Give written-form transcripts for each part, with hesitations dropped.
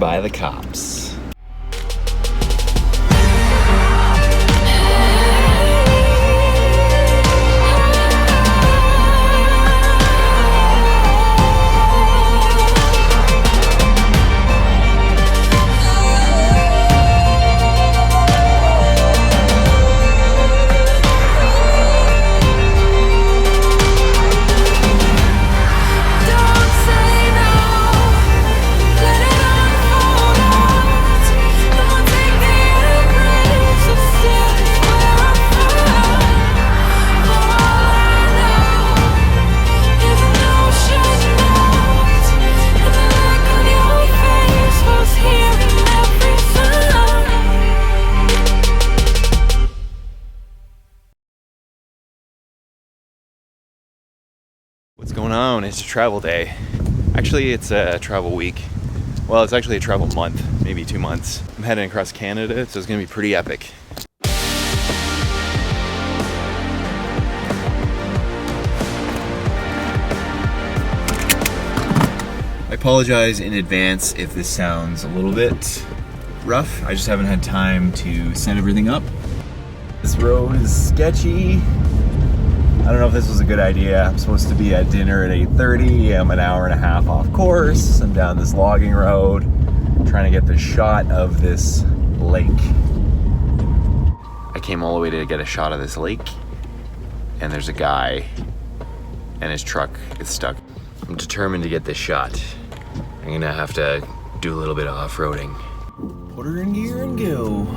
by the cops. What's going on? It's a travel day. Actually, it's a travel week. Well, it's actually a travel month, maybe 2 months. I'm heading across Canada, so it's gonna be pretty epic. I apologize in advance if this sounds a little bit rough. I just haven't had time to set everything up. This road is sketchy. I don't know if this was a good idea. I'm supposed to be at dinner at 8:30. I'm an hour and a half off course. I'm down this logging road, trying to get the shot of this lake. I came all the way to get a shot of this lake, and there's a guy, and his truck is stuck. I'm determined to get this shot. I'm gonna have to do a little bit of off-roading. Put her in gear and go.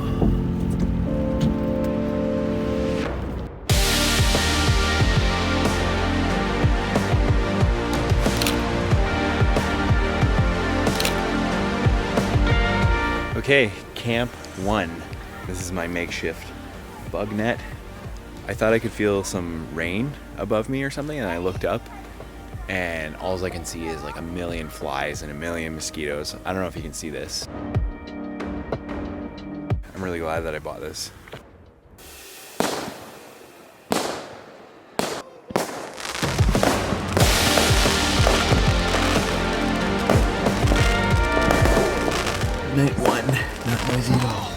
Okay, camp 1. This is my makeshift bug net. I thought I could feel some rain above me or something, and I looked up and all I can see is like a million flies and a million mosquitoes. I don't know if you can see this. I'm really glad that I bought this. Night 1, not noisy at all.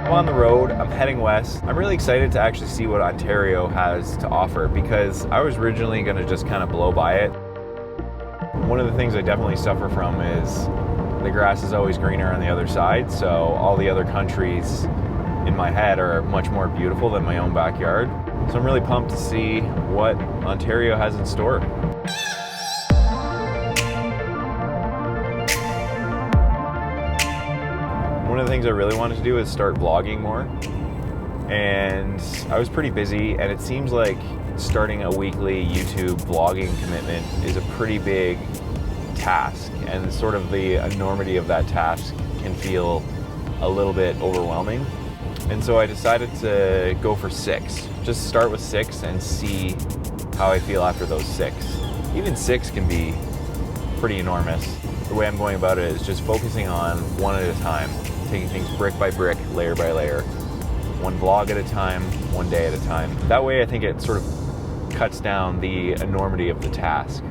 I'm on the road, I'm heading west. I'm really excited to actually see what Ontario has to offer because I was originally gonna just kind of blow by it. One of the things I definitely suffer from is the grass is always greener on the other side, so all the other countries in my head are much more beautiful than my own backyard. So I'm really pumped to see what Ontario has in store. One of the things I really wanted to do is start vlogging more. And I was pretty busy, and it seems like starting a weekly YouTube vlogging commitment is a pretty big task, and sort of the enormity of that task can feel a little bit overwhelming. And so I decided to go for 6. Just start with 6 and see how I feel after those 6. Even 6 can be pretty enormous. The way I'm going about it is just focusing on one at a time, taking things brick by brick, layer by layer, one vlog at a time, one day at a time. That way I think it sort of cuts down the enormity of the task.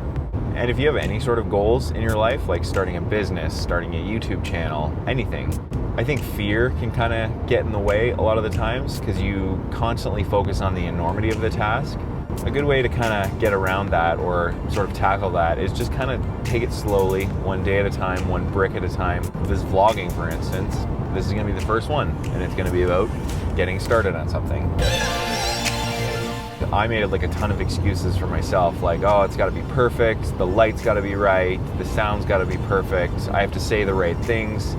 And if you have any sort of goals in your life, like starting a business, starting a YouTube channel, anything, I think fear can kind of get in the way a lot of the times because you constantly focus on the enormity of the task. A good way to kind of get around that or sort of tackle that is just kind of take it slowly, one day at a time, one brick at a time. This vlogging, for instance, this is going to be the first one, and it's going to be about getting started on something. I made like a ton of excuses for myself, like, oh, it's got to be perfect, the light's got to be right, the sound's got to be perfect, I have to say the right things.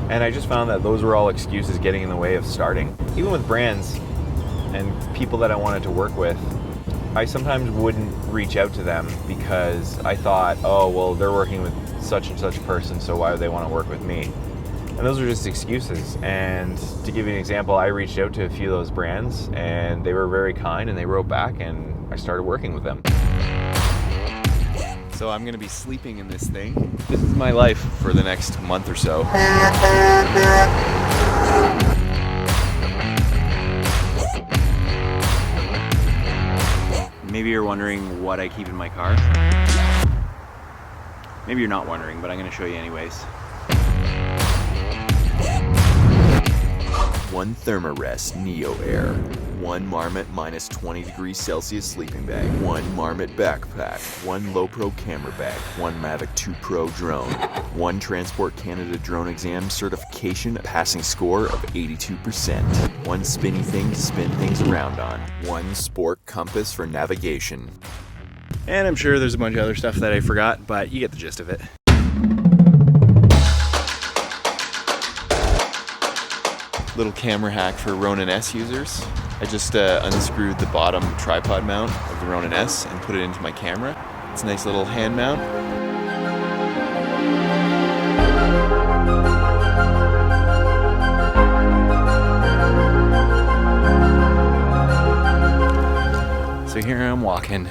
And I just found that those were all excuses getting in the way of starting. Even with brands and people that I wanted to work with, I sometimes wouldn't reach out to them because I thought, oh, well, they're working with such and such a person, so why would they want to work with me? And those are just excuses. And to give you an example, I reached out to a few of those brands and they were very kind and they wrote back and I started working with them. So I'm gonna be sleeping in this thing. This is my life for the next month or so. Maybe you're wondering what I keep in my car. Maybe you're not wondering, but I'm gonna show you anyways. One Thermarest Neo Air, one Marmot minus 20 degrees Celsius sleeping bag, one Marmot backpack, one Low Pro camera bag, one Mavic 2 Pro drone, one Transport Canada drone exam certification passing score of 82%, one spinny thing to spin things around on, one sport compass for navigation. And I'm sure there's a bunch of other stuff that I forgot, but you get the gist of it. Little camera hack for Ronin S users. I just unscrewed the bottom tripod mount of the Ronin S and put it into my camera. It's a nice little hand mount. So here I'm walking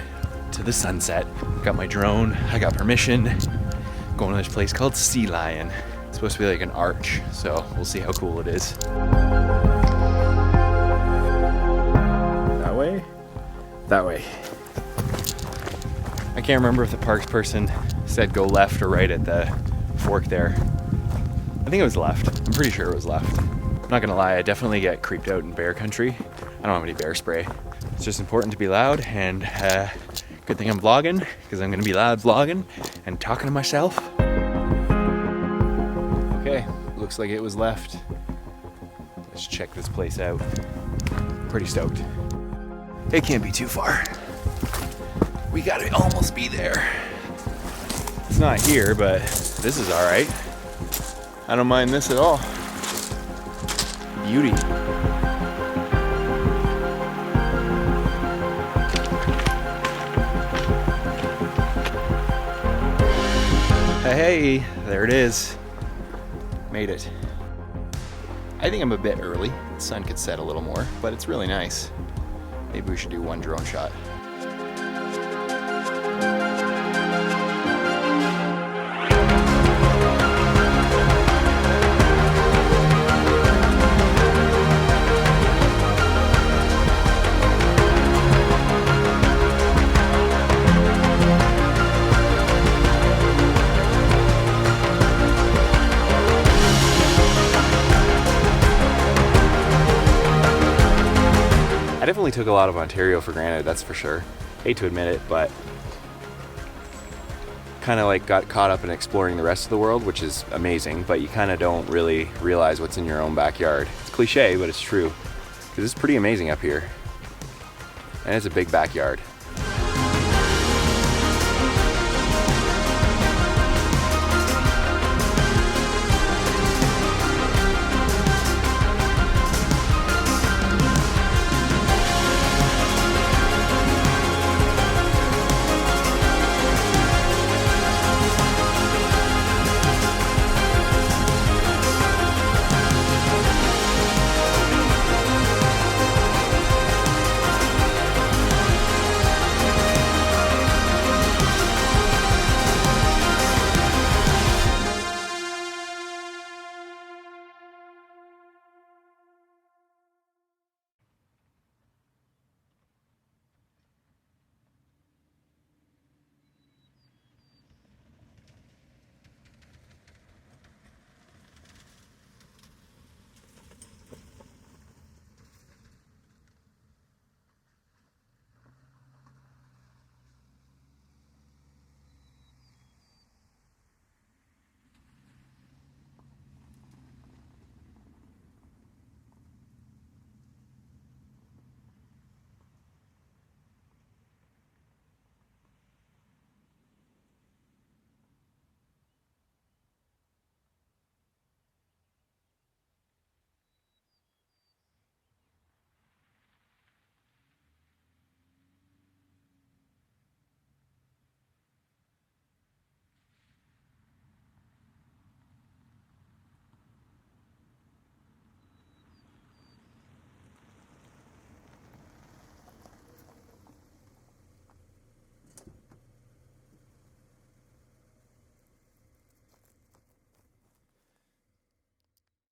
to the sunset. Got my drone, I got permission. Going to this place called Sea Lion. It's supposed to be like an arch, so we'll see how cool it is. That way? That way. I can't remember if the parks person said go left or right at the fork there. I think it was left. I'm pretty sure it was left. I'm not gonna lie, I definitely get creeped out in bear country. I don't have any bear spray. It's just important to be loud, and good thing I'm vlogging, because I'm gonna be loud vlogging and talking to myself. Okay, looks like it was left. Let's check this place out. Pretty stoked. It can't be too far. We gotta almost be there. It's not here, but this is all right. I don't mind this at all. Beauty. Hey, there it is. Made it. I think I'm a bit early. The sun could set a little more, but it's really nice. Maybe we should do one drone shot. I definitely took a lot of Ontario for granted, that's for sure. Hate to admit it, but kind of like got caught up in exploring the rest of the world, which is amazing, but you kind of don't really realize what's in your own backyard. It's cliche, but it's true, because it's pretty amazing up here. And it's a big backyard.